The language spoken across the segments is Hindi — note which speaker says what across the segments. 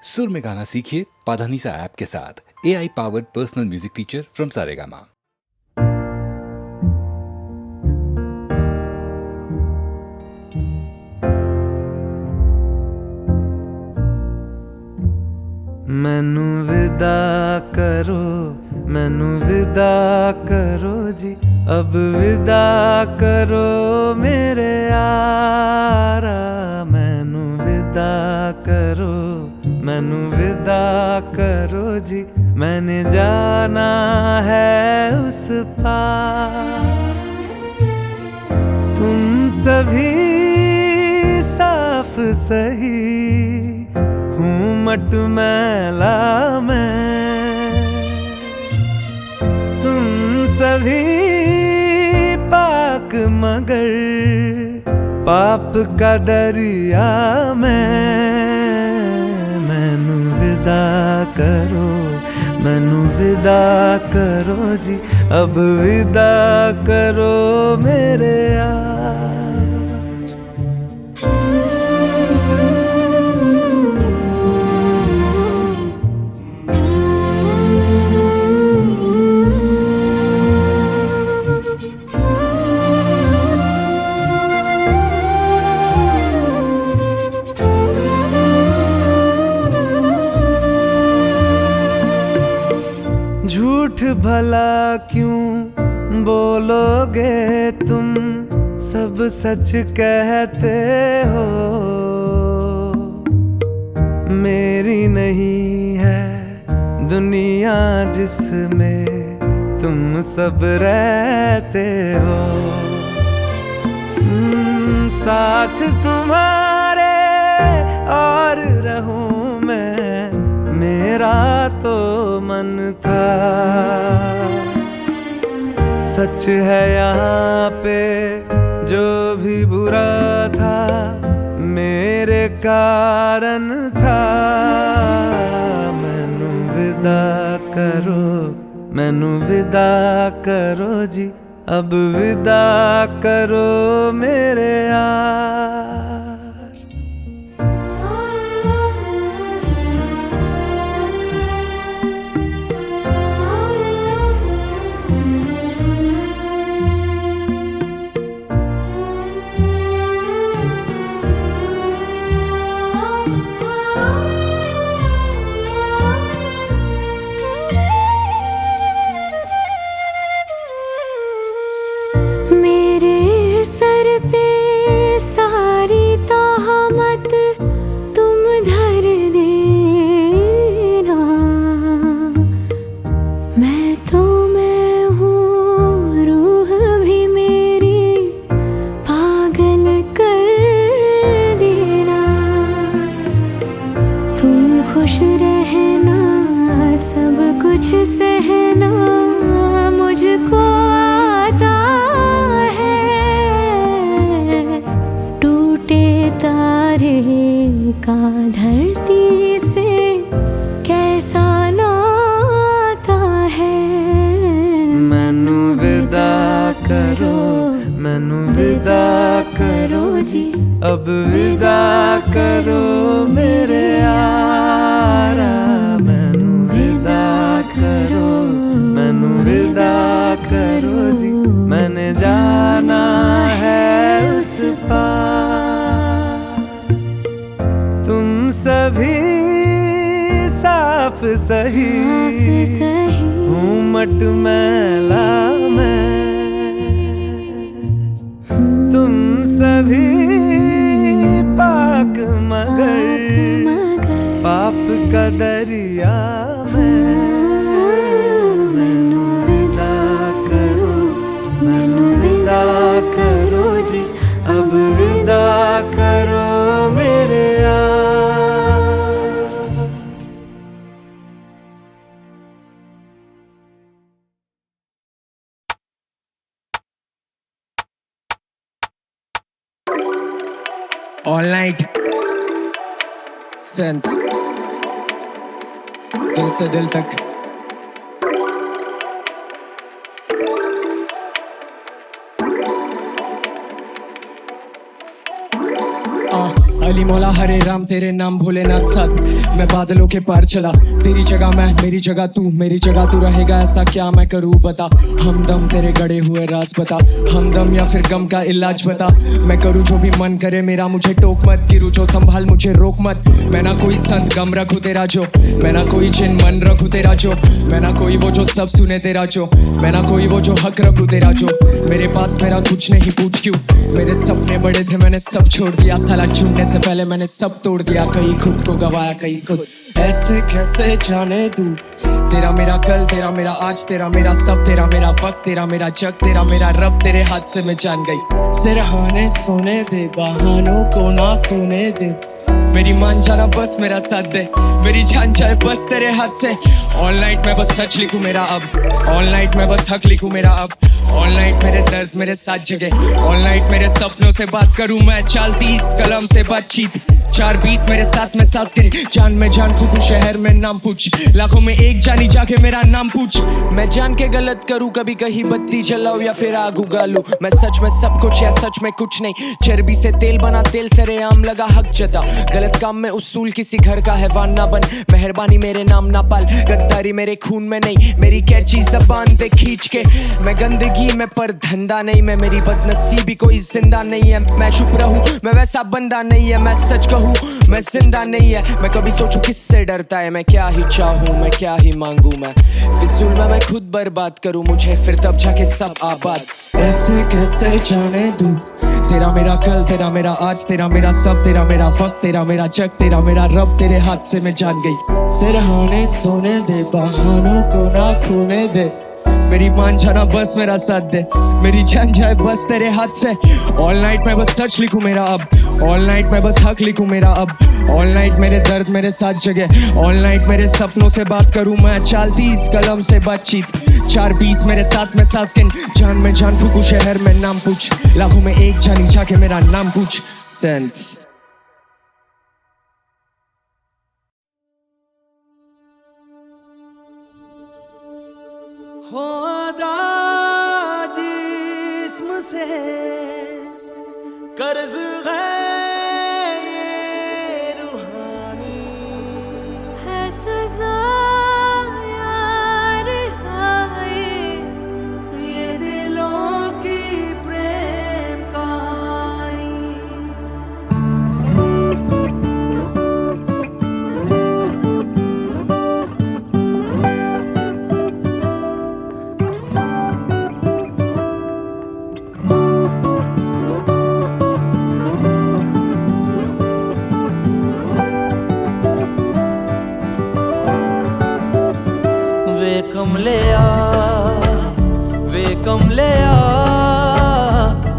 Speaker 1: सुर में गाना सीखिए पाधानीसा ऐप के साथ। AI powered personal music teacher from Saregama.
Speaker 2: मैनू विदा करो, मैनू विदा करो जी, अब विदा करो मेरे यारा। मैनू विदा करो, मैनू विदा करो जी, मैंने जाना है उस पार। तुम सभी साफ सही हूँ मटमैला मैं, तुम सभी पाक मगर पाप का दरिया मैं। मैनू विदा करो, मैनू विदा करो जी, अब विदा करो मेरे यार। झूठ भला क्यों बोलोगे तुम, सब सच कहते हो। मेरी नहीं है दुनिया जिसमें तुम सब रहते हो। साथ तुम्हारे और रहूं मैं, मेरा तो मन था। सच है यहाँ पे जो भी बुरा था, मेरे कारण था। मैनू विदा करो, मैनू विदा करो जी, अब विदा करो मेरे यार।
Speaker 3: खुश रहना, सब कुछ सहना मुझको आता है। टूटे तारे का धरती से कैसा नाता है।
Speaker 2: मैनू विदा करो, मैनू विदा करो जी, अब विदा करो मेरे यारा। मैनू विदा करो, मैनू विदा करो जी, मैंने जाना है उस पार। तुम सभी साफ सही हूँ मटमैला मैं, तुम सभी पाक मगर पाप का दरिया मैं। मैनू विदा करो, मैनू विदा करो जी, अब विदा करो मेरे यार।
Speaker 4: ऑल नाइट सेंस, दिल से दिल तक। अली मौला हरे राम तेरे नाम भोलेनाथ साथ मैं बादलों के पार चला तेरी जगह मैं मेरी जगह तू रहेगा ऐसा क्या मैं करूँ बता हमदम तेरे गड़े हुए राज बता हमदम या फिर गम का इलाज बता मैं करूँ जो भी मन करे मेरा मुझे टोक मत गिरू जो संभाल मुझे रोक मत मैं ना कोई संत गम रखूँ तेरा जो मैं ना कोई जिन मन रखूँ तेरा जो मैं ना कोई वो जो सब सुने तेरा जो मैं ना कोई वो जो हक रखूँ तेरा जो मेरे पास मेरा कुछ नहीं पूछ क्यों मेरे सपने बड़े थे मैंने सब छोड़ दिया साला छूटने से पहले मैंने सब तोड़ दिया कहीं खुद को गवाया कहीं खुद ऐसे कैसे जाने तू तेरा मेरा कल तेरा मेरा आज तेरा मेरा सब तेरा मेरा वक्त तेरा मेरा जग तेरा मेरा रब तेरे हाथ से मैं जान गई सिरहाने सोने दे बहानों को ना खोने दे मेरी मान जाना बस मेरा साथ दे मेरी जान जाए बस तेरे हाथ से ऑल नाइट मैं बस सच लिखूं मेरा अब ऑल नाइट मैं बस हक लिखूं मेरा अब ऑल नाइट मेरे दर्द मेरे साथ जगे ऑल नाइट मेरे सपनों से बात करूं मैं चालती इस कलम से बातचीत 4-20 मेरे साथ में सांस गिरी जान में जान फूकू शहर में नाम पूछ लाखों में एक जानी जाके मेरा नाम पूछ मैं जान के गलत करूं कभी कहीं बत्ती जलाऊं या फिर आग उगा लूं मैं सच में सब कुछ या सच में कुछ नहीं चर्बी से तेल बना तेल सरेआम लगा हक जता गलत काम में उसूल किसी घर का हैवान ना बन मेहरबानी मेरे नाम ना पाल गद्दारी मेरे खून में नहीं मेरी कैची जबान पे खींच के मैं गंदगी में पर धंधा नहीं मैं मेरी बदनसीबी कोई जिंदा नहीं है मैं चुप रहूं मैं वैसा बंदा नहीं है मैं सच कहूं मैं जिंदा नहीं है मैं कभी सोचूं किससे डरता है मैं क्या ही चाहूं मैं क्या ही मांगू मैं फिजूल में मैं खुद बर्बाद करूं मुझे फिर तब जाके सब आबाद ऐसे कैसे जाने दूं तेरा मेरा कल तेरा मेरा आज तेरा मेरा सब तेरा मेरा वक्त तेरा मेरा जग तेरा मेरा रब तेरे हाथ से मैं जान गई सिरहाने सोने दे बहानों को ना खोने दे मेरी मान जाना बस मेरा साथ दे मेरी जान जाए बस तेरे हाथ से ऑल नाइट मैं बस सच लिखूं मेरा अब ऑल नाइट मैं बस हक लिखूं मेरा अब ऑल नाइट मेरे दर्द मेरे साथ जगे ऑल नाइट मेरे सपनों से बात करूं मैं चालती इस कलम से बातचीत 4-20 मेरे साथ में सांस गिन जान में जान फूकू शहर में नाम पूछ लाखों में एक जानी जाके मेरा नाम पूछ सेंस
Speaker 2: खुदा जिस्म से कर्ज है ये रूहानी
Speaker 3: है सजा यार हाय
Speaker 2: ये दिलों की प्रेम कहानी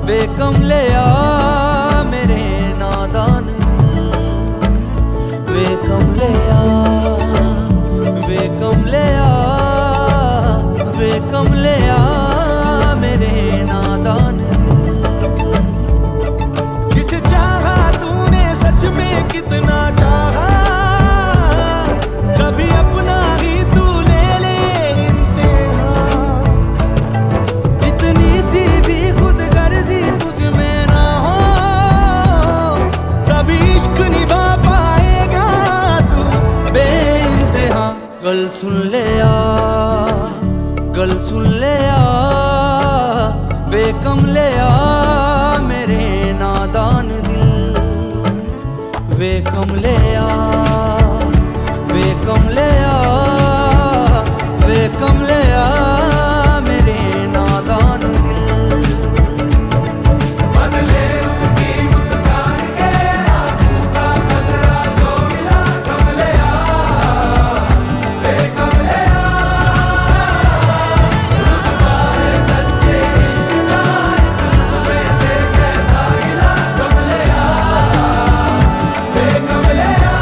Speaker 2: वे कमलिया मेरे नादान दिल वे कमलिया मेरे नादान दिल जिसे चाहा तूने सच में कितना चाहा कभी अपना ही तू ले ले इम्तिहान इतनी सी भी खुद गर्जी तुझ में ना हो कभी इश्क निभा पाएगा तू बेइंतहा गल सुन ले आ बेकमलिया मेरे नादान दिल वे कमलिया मेरे नादान दिल बदले उसकी मुस्कान के आंसू का बदला जो मिला कमलिया वे कमलिया रुतबाए सच्चे इश्क का इस रुतबे से कैसा मिला कमलिया वे कमलिया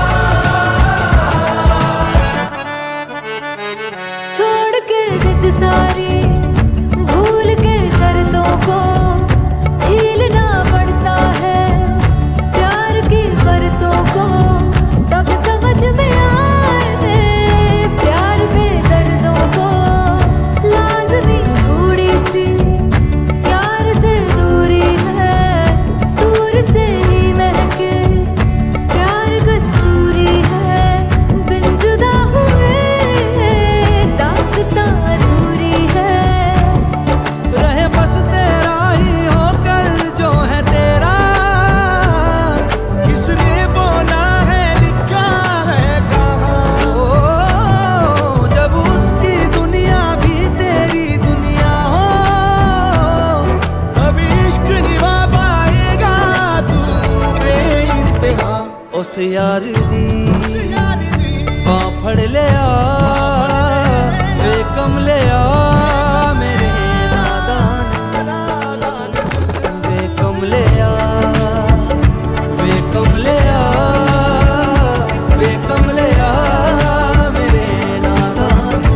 Speaker 2: यार दी बां फड़ लिया वे कमलिया मेरे नादान वे कमलिया वे कमलिया वे कमलिया मेरे नादान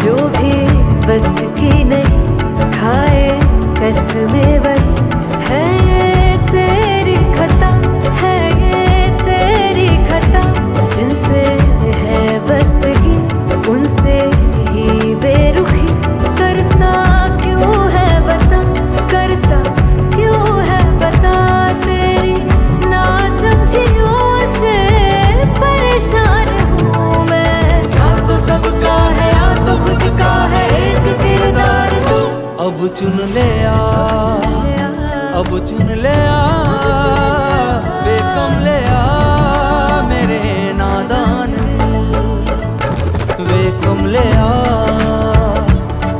Speaker 3: जो भी बस की नहीं खाए कसमें वही है ये तेरी खता है ये तेरी खता जिनसे है बस्तगी उनसे ही बेरुखी करता क्यों है बता करता क्यों है बता तेरी ना समझियों से परेशान हूँ मैं
Speaker 2: या तो सबका है या तो खुद का है एक किरदार तू अब चुन लिया अब चुन लिया वे कमलिया मेरे नादान वे कमलिया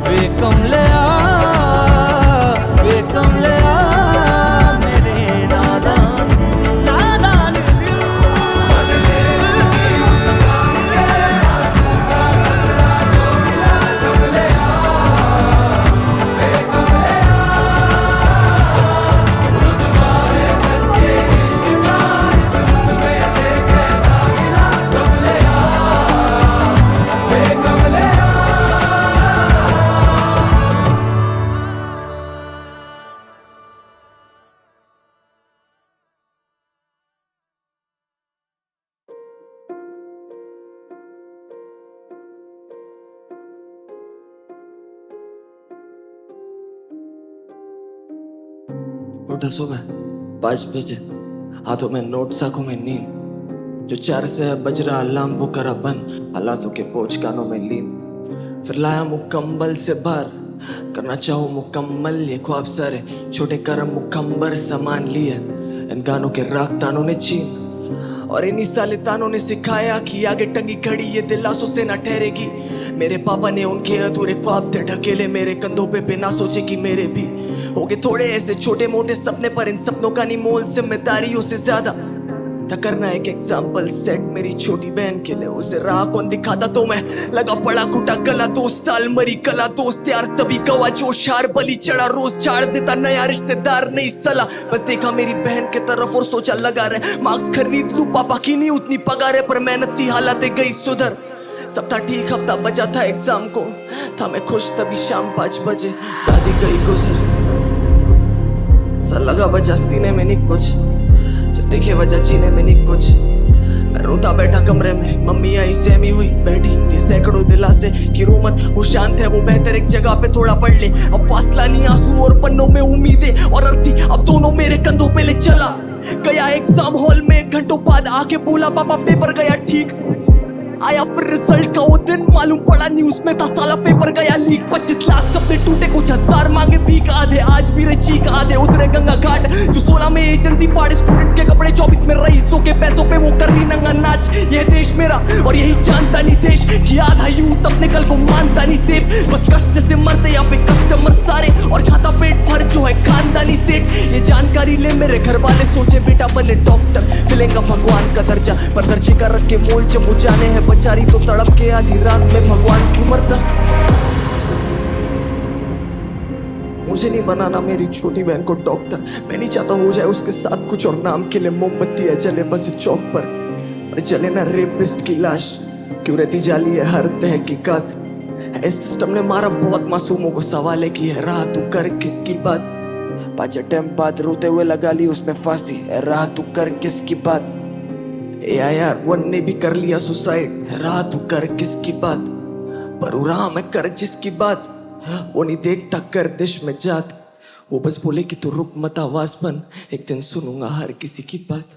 Speaker 2: वे कमलिया वे कमलिया मेरे नादान नादान दिल
Speaker 5: उठा सुबह 5 बजे हाथों में नोट आंखों में नींद जो 4 से बज रहा अलार्म वो करा बंद हालातों के पोच कानों में लीन फिर लाया मुकम्मल से बाहर करना चाहूँ मुकम्मल ये ख्वाब सारे छोटे करम मुकम्बर सामान लिए इन गानों के राग तानों ने छीन और इन्हीं साले तानों ने सिखाया कि आगे टंगी घड़ी ये दिलासों से ना ठहरेगी मेरे पापा ने उनके अधूरे ख्वाब थे ढकेले मेरे कंधों पे बिना सोचे कि मेरे भी होगे थोड़े ऐसे छोटे मोटे सपने पर इन सपनों का नहीं मोल जिम्मेदारियों से ज्यादा था करना एक एग्जाम्पल सेट मेरी छोटी बहन के लिए उसे राह कौन दिखाता तो मैं लगा पड़ा घुटा गला 2 साल मरी कला दोस्त यार सभी गवा जोश हार बलि चढ़ा रोज झाड़ देता नया रिश्तेदार नहीं सला बस देखा मेरी बहन के तरफ और सोचा लगा रहे मार्क्स खरीद लूं पापा की नहीं उतनी पगार है पर मेहनत थी हालातें गई सुधर सब था ठीक हफ्ता बचा था एग्जाम को था मैं खुश तभी शाम 5 बजे दादी गई गुजर सा लगा बजा सीने में नहीं कुछ जब देखे वजह जीने में नहीं कुछ मैं रोता बैठा कमरे में मम्मी आई सहमी हुई बैठी ये सैकड़ों दिलासे कि रो मत वो शांत है वो बेहतर एक जगह पे थोड़ा पढ़ ले अब फासला नहीं आंसू और पन्नों में उम्मीदें और अर्थी अब दोनों मेरे कंधों पे ले चला गया एग्जाम हॉल में घंटों बाद आके बोला पापा पेपर गया ठीक आया फिर रिजल्ट का वो दिन मालूम पड़ा न्यूज में था साला पेपर गया लीक 25 लाख सपने टूटे कुछ हजार मांगे भीख आधे आज भी रहे चीख आधे उतरे गंगा घाट जो 16 में एजेंसी फाड़े स्टूडेंट्स के कपड़े 24 में रईसों के पैसों पे वो कर रही नंगा नाच ये देश मेरा और यही जानता नहीं देश कि आधा यूथ अपने कल को मानता नहीं सेफ बस कष्ट से मरते यहाँ पे कस्टमर सारे और खाता पेट भर जो है खानदानी सेठ ये जानकारी ले मेरे घर वाले सोचे बेटा बने डॉक्टर मिलेगा भगवान का दर्जा पर दर्जे का रख के मोल जब वो जाने हैं बेचारी तो तड़प के आधी रात में भगवान क्यों मरता मुझे नहीं बनाना मेरी छोटी बहन को डॉक्टर मैं नहीं चाहता हो जाए उसके साथ कुछ और नाम के लिए मोमबत्तियां जले बस चौक पर जले ना रेपिस्ट की लाश क्यों रहती जाली है हर तहकीकात इस सिस्टम ने मारा बहुत मासूमों को सवाल है कि है राह तू कर किसकी बात 5 अटेम्प्ट बाद रोते हुए लगा ली उसने फांसी है राह तू कर किसकी बात यार वन ने भी कर लिया सुसाइड राह तू कर किसकी बात पर रहा मैं कर जिसकी बात वो नहीं देखता गर्दिश में जात वो बस बोले कि तू रुक मत आवाज बन एक दिन सुनूंगा हर किसी की बात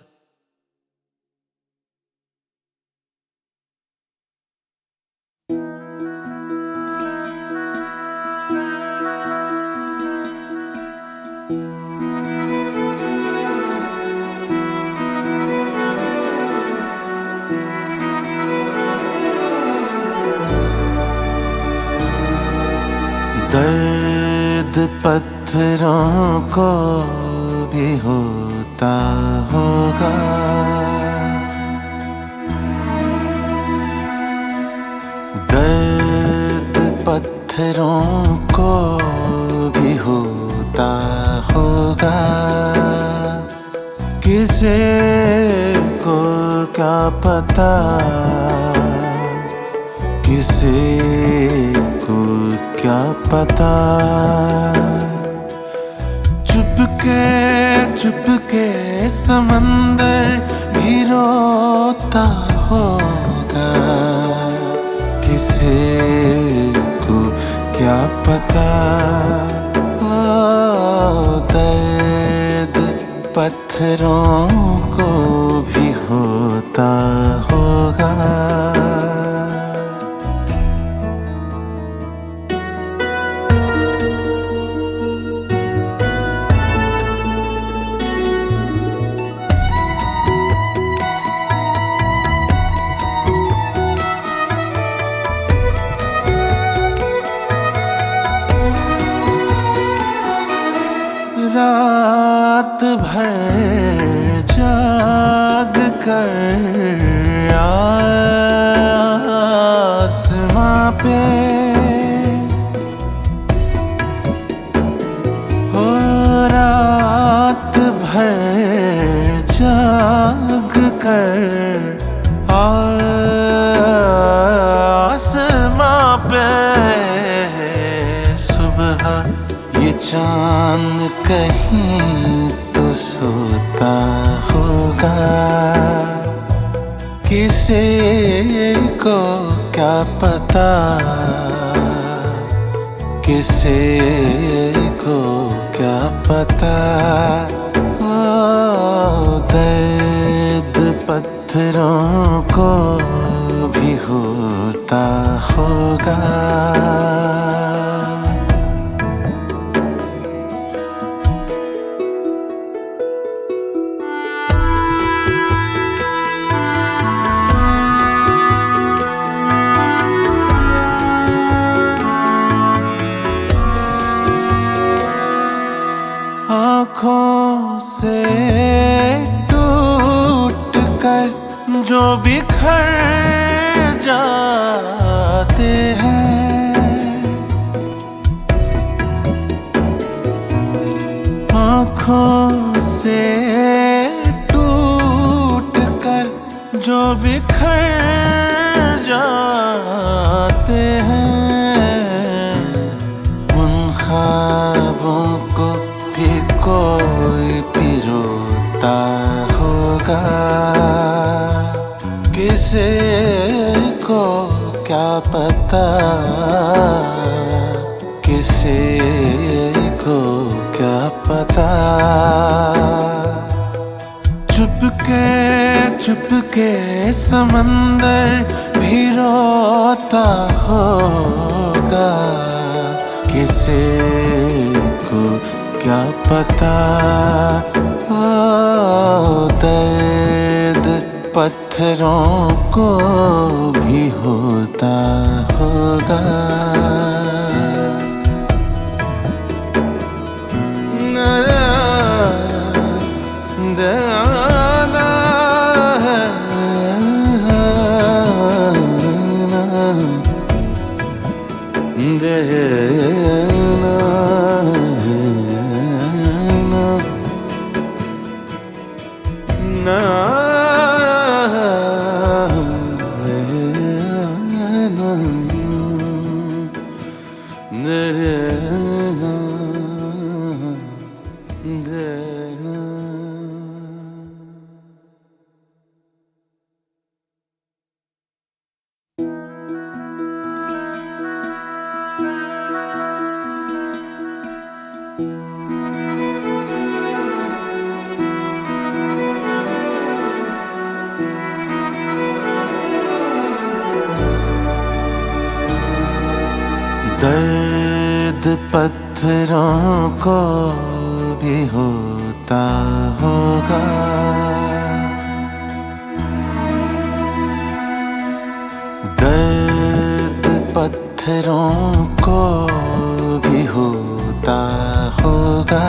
Speaker 6: पत्थरों को भी होता होगा। दर्द पत्थरों को भी होता होगा। किसी को क्या पता, किसी को क्या पता। चुपके चुपके समंदर भी रोता होगा। किसी को क्या पता। ओ दर्द पत्थरों को भी होता होगा। रात भर जाग कर आसमां पे हो, रात भर जाग कर आसमां पे सुबह ये चांद कहीं तो सोता होगा। किसी को क्या पता, किसी को क्या पता। ओ दर्द पत्थरों को भी होता होगा। आँखों से टूट कर जो बिखर जाते हैं, आँखों से टूट कर जो बिखर जाते हैं, उन ख्वाबों को भी कोई पिरोता होगा। किसी को क्या पता, किसी को क्या पता। चुपके चुपके समंदर भी रोता होगा। किसी को क्या पता। ओ दर्द पत्थरों को भी होता होगा। दर्द पत्थरों को भी होता होगा। दर्द पत्थरों को भी होता होगा।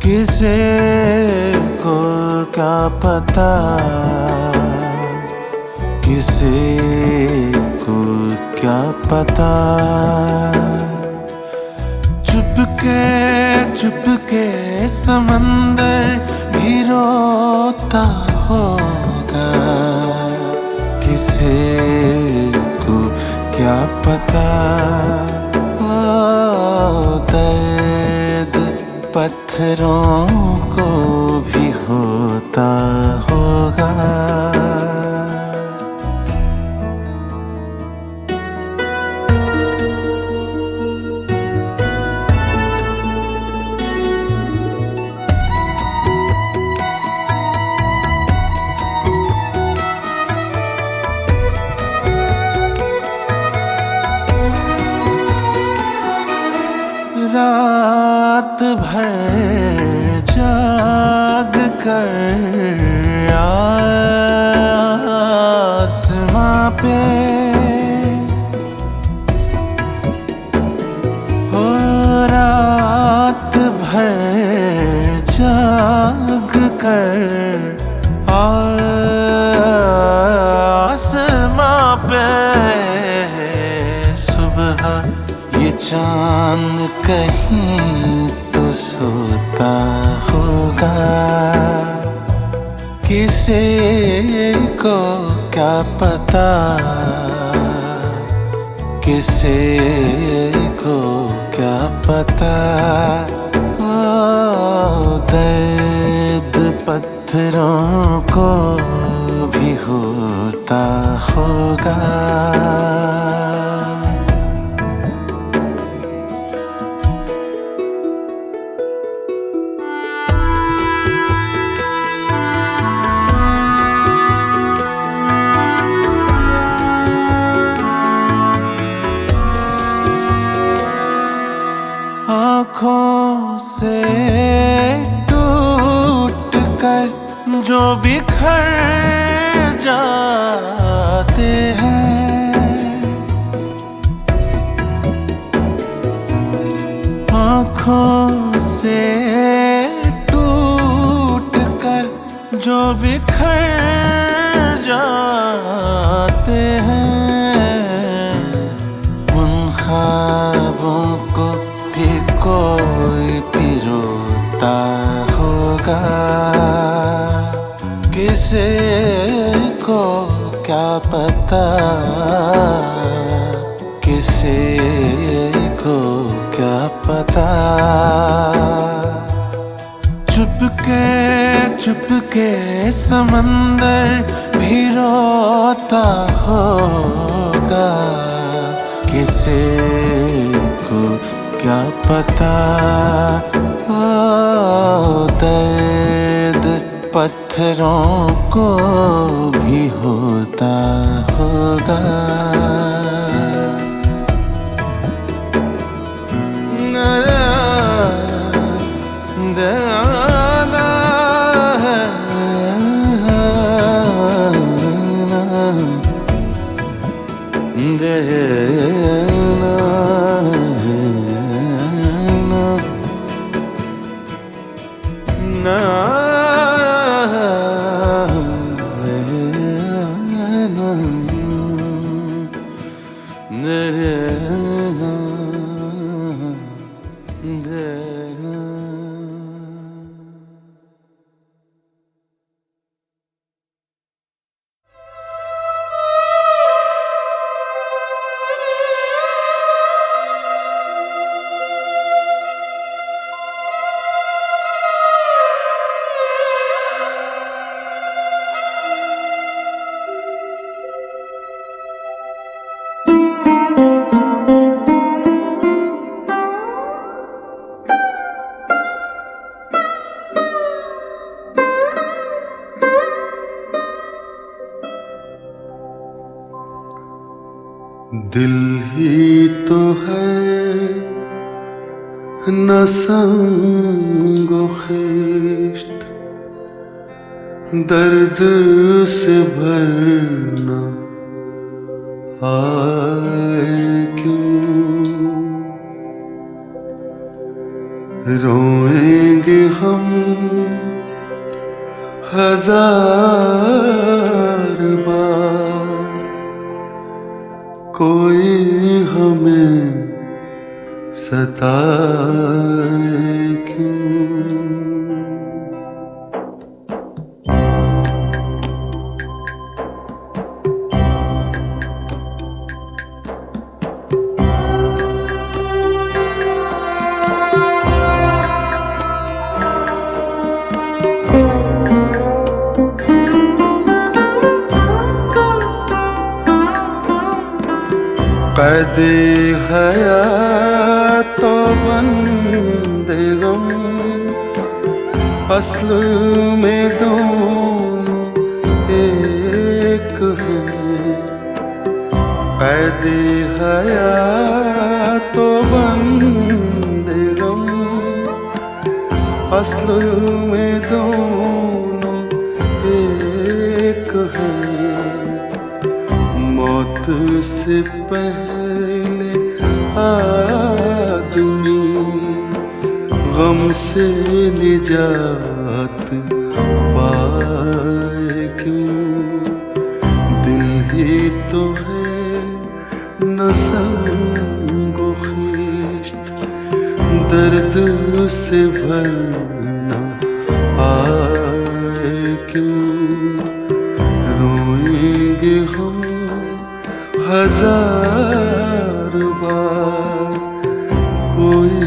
Speaker 6: किसे को क्या पता, किसे को क्या पता। चुपके चुपके समंदर भी रोता होगा। किसे को क्या पता। ओ दर्द पत्थरों को भी होता होगा। रात भर जाग कर आसमां पे हो, रात भर जाग कर आसमां पे सुबह ये चांद कहीं तो सोता होगा। किसे को क्या पता, किसे को क्या पता। ओ दर्द पत्थरों को भी होता होगा। आँखों से टूट कर जो बिखर जाते हैं, आँखों से टूट कर जो बिखर जाते हैं, उन ख्वाबों को भी कोई पिरोता होगा। किसे को क्या पता, किसे को क्या पता। चुपके चुपके समंदर भी रोता होगा। किसे को क्या पता। ओ दर्द पत्थरों को भी होता होगा।
Speaker 7: दिल ही तो है न संगो खिश्त, दर्द से भरना आए क्यों। रोएंगे हम 1000 बार, कोई हमें सताए क्यों। कैदे हयात तो बंदे गम, असल में दोनों एक हैं। कैदे हयात तो बंदे गम, असल में दोनों एक हैं। मौत से पहले आदमी गम से निजात पाए क्यों। दिल ही तो है न संगो खिश्त, दर्द से भरना आए क्यों। रोएंगे हम 1000 बार, कोई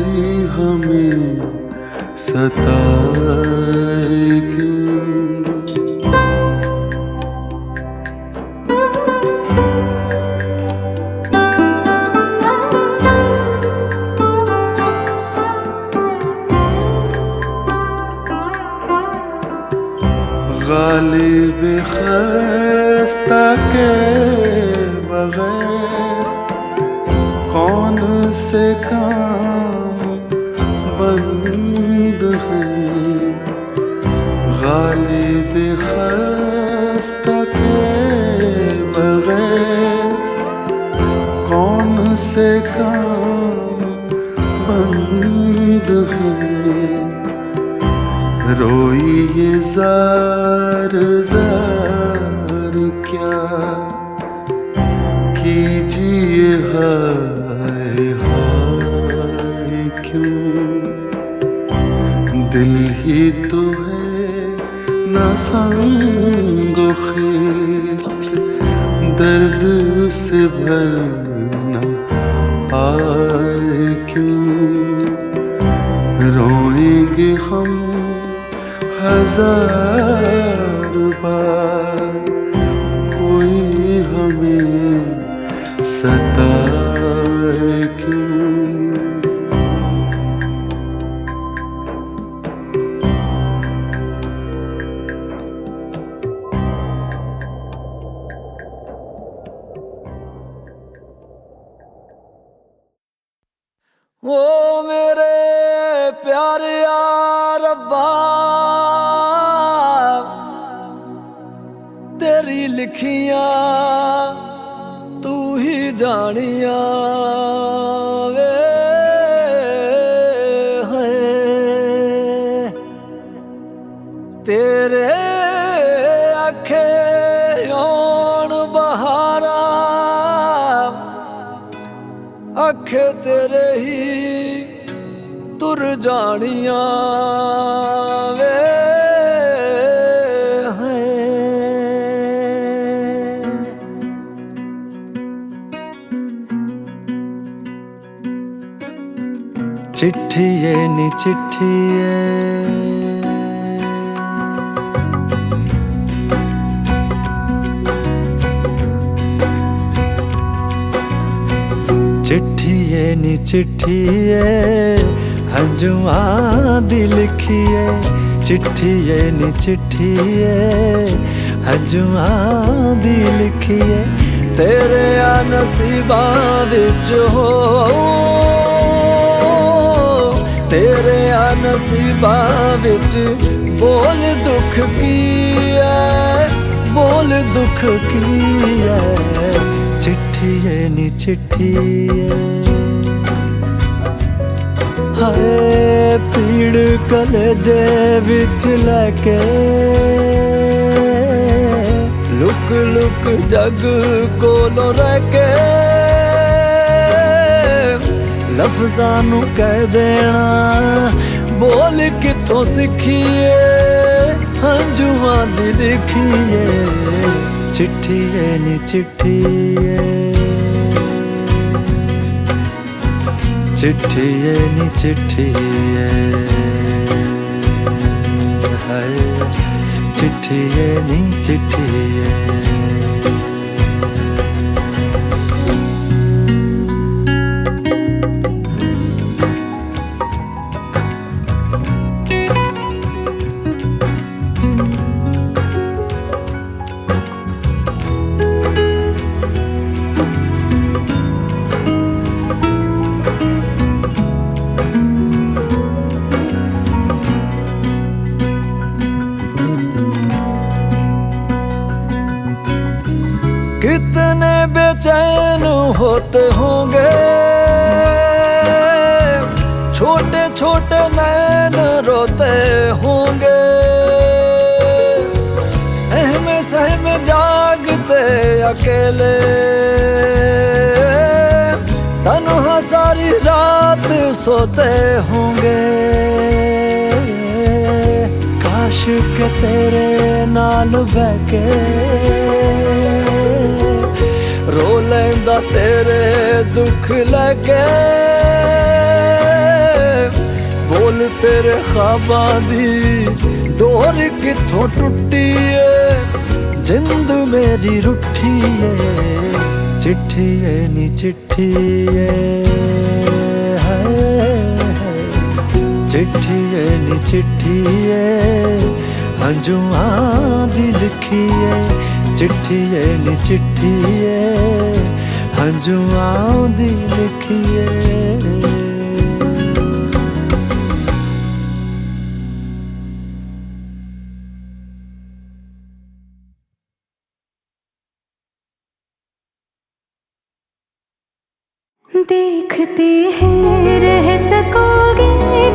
Speaker 7: हमें सताए क्यों। गालिब खस्ता के बगैर कौन से काम बंद हैं। गालिब खस्ता के बगैर कौन से काम बंद हैं। रोइए ज़ार ज़ार क्या कीजिए हाय हाय क्यों। दिल ही तो है न संगो खिश्त, दर्द से भरना आए क्यों। रोएंगे हम 1000 बार, कोई हमें सताए क्यों।
Speaker 2: ओ मेरे प्यारे रब्बा, तेरी लिखियां तू ही जानिया वे है। तेरे आखे औन बहारा, आखे तेरे ही तुर जानिया वे चिट्ठिए नी चिट्ठिए, चिट्ठिए नी चिट्ठिए हंजुआं दी लिखिए। चिट्ठिए नी चिट्ठिए हंजुआं दी लिखिए। तेरे आ नसीबां विच हो, तेरे आ नसीबां विच बोल दुख की है, बोल दुख की है। चिट्ठिए नी चिट्ठिए हाय पीड़ कलेजे विच लैके लुक लुक जग कोलों रह के लफ्ज़ां नू कह देना बोल किथों सिखिए हंजुआं दी लिखिए चिट्ठी है नी चिट्ठी है चिट्ठी है नी चिट्ठी है हाय चिट्ठी है नी चिट्ठी है कितने बेचैन होते होंगे छोटे छोटे नैन रोते होंगे सहमे सहमे जागते अकेले तन्हा सारी रात सोते होंगे काश के तेरे नाल बैके रो लैंदा तेरे दुख लगे बोल तेरे ख्वाबां दी डोर किथों टुटी है जिंद मेरी रुठी है चिट्ठी है नी चिट्ठी है चिट्ठी है नी चिट्ठी है हंजुआं दी लिखी है चिट्ठी है नी चिट्ठी है हंजुआं दी लिखी है
Speaker 3: देखते हैं रह सकोगे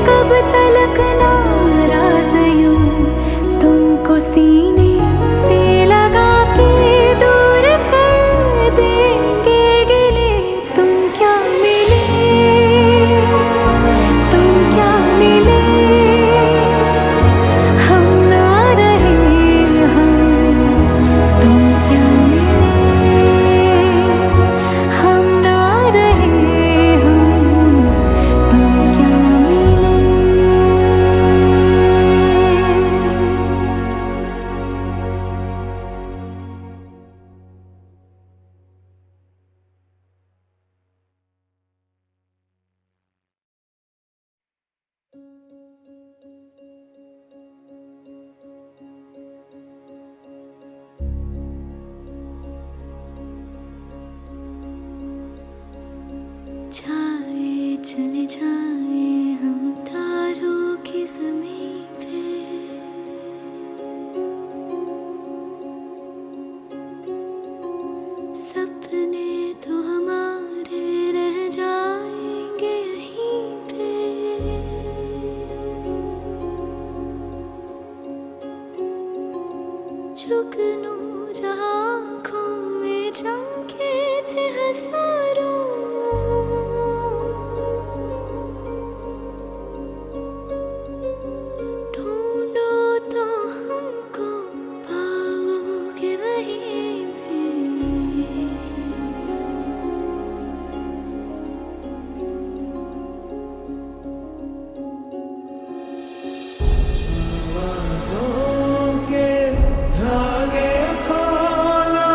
Speaker 3: कब तलक नाराज यूं तुमको सीने से लगा के दूर कर देंगे गिले तुम क्या मिले हम ना रहे हम तुम क्या मिले हम ना रहे हम तुम क्या मिले जाए चले जाए हम तारों की ज़मीं पे सपने तो हमारे रह जाएंगे यहीं पे जुगनू जहाँ आँखों में चमके थे हज़ारों ढूंढो तो हमको पाओगे वहीं पे
Speaker 2: के धागे खोलो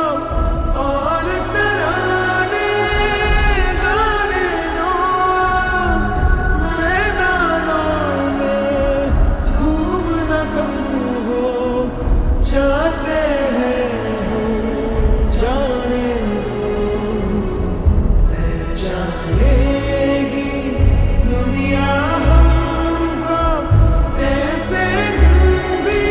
Speaker 2: और तराने गाने दो मैदानों में धूम न कम हो चाहते हैं हम जाने पहचानेगी दुनिया हमको ऐसे दिन भी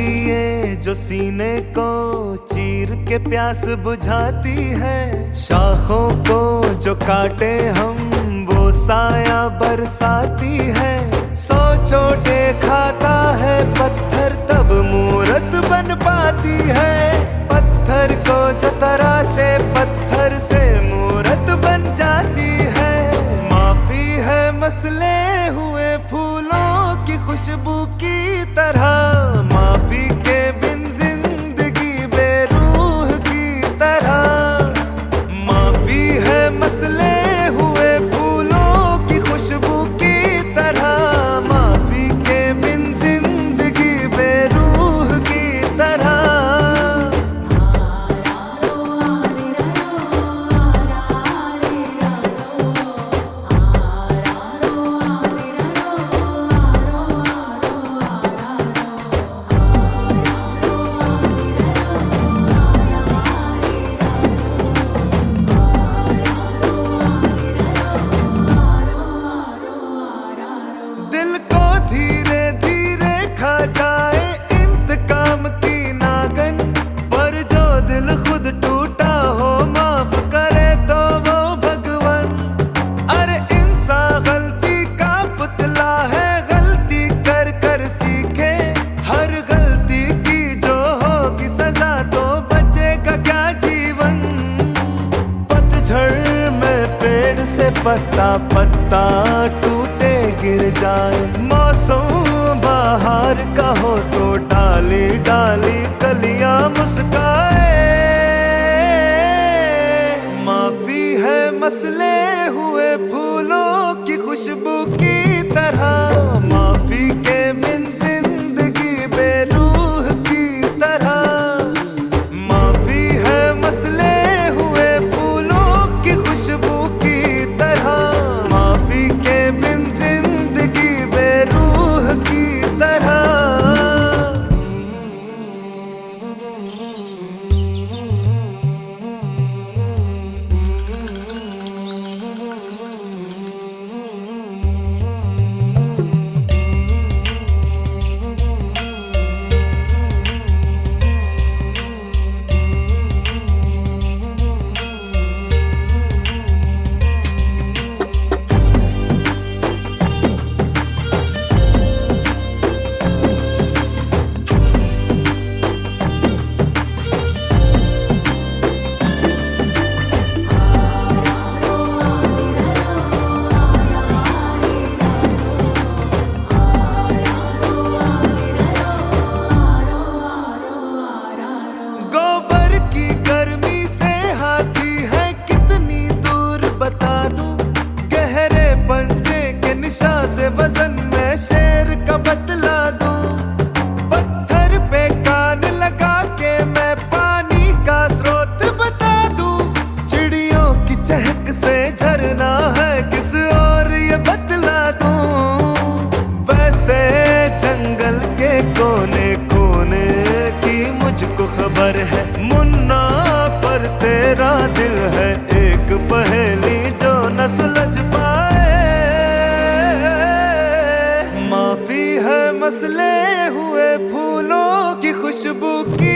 Speaker 2: ये जो सीने को चीर के प्यास बुझाती है, शाखों को जो काटे हम वो साया बरसाती है। सोचो खाता है पत्थर तब मूरत बन पाती है, पत्थर को जो तराशे पत्थर से मूरत बन जाती है। माफी है मसले हुए फूलों की खुशबू की तरह, माफी के बिन जिंदगी बेरूह की तरह। माफी है मसले हुए फूलों की खुशबू की तरह, माफी के बिन जिंदगी बेरूह की तरह। दिल को धीरे धीरे खा जाए इंतकाम की नागन, पर जो दिल खुद टूटा हो माफ करे तो वो भगवान। अरे इंसान गलती का पुतला है, गलती कर कर सीखे, हर गलती की जो होगी सजा तो बचेगा क्या जीवन। पतझड़ में पेड़ से पत्ता पत्ता टूटे गिर जाए, मौसम बाहर का हो तो डाली डाली कलियां मुस्काए। माफी है मसले हुए फूलों की खुशबू की तरह, माफी के बिन जिंदगी बेरूह की तरह। माफी है मसले हुए फूलों की खुशबू की तरह, माफी के बिन जिंदगी बेरूह की तरह। गोबर की गर्मी से हाथी है कितनी दूर बता दूं, गहरे पंजे के निशा से वजन में शेर का बतला दूं। पत्थर पे कान लगा के मैं पानी का स्रोत बता दूं, चिड़ियों की चहक से झरना है किस और ये बतला दूं। वैसे जंगल के कोने कोने की मुझको खबर है, मुन्ना पर तेरा दिल है एक पहेली जो न सुलझ पाए। माफी है मसले हुए फूलों की खुशबू की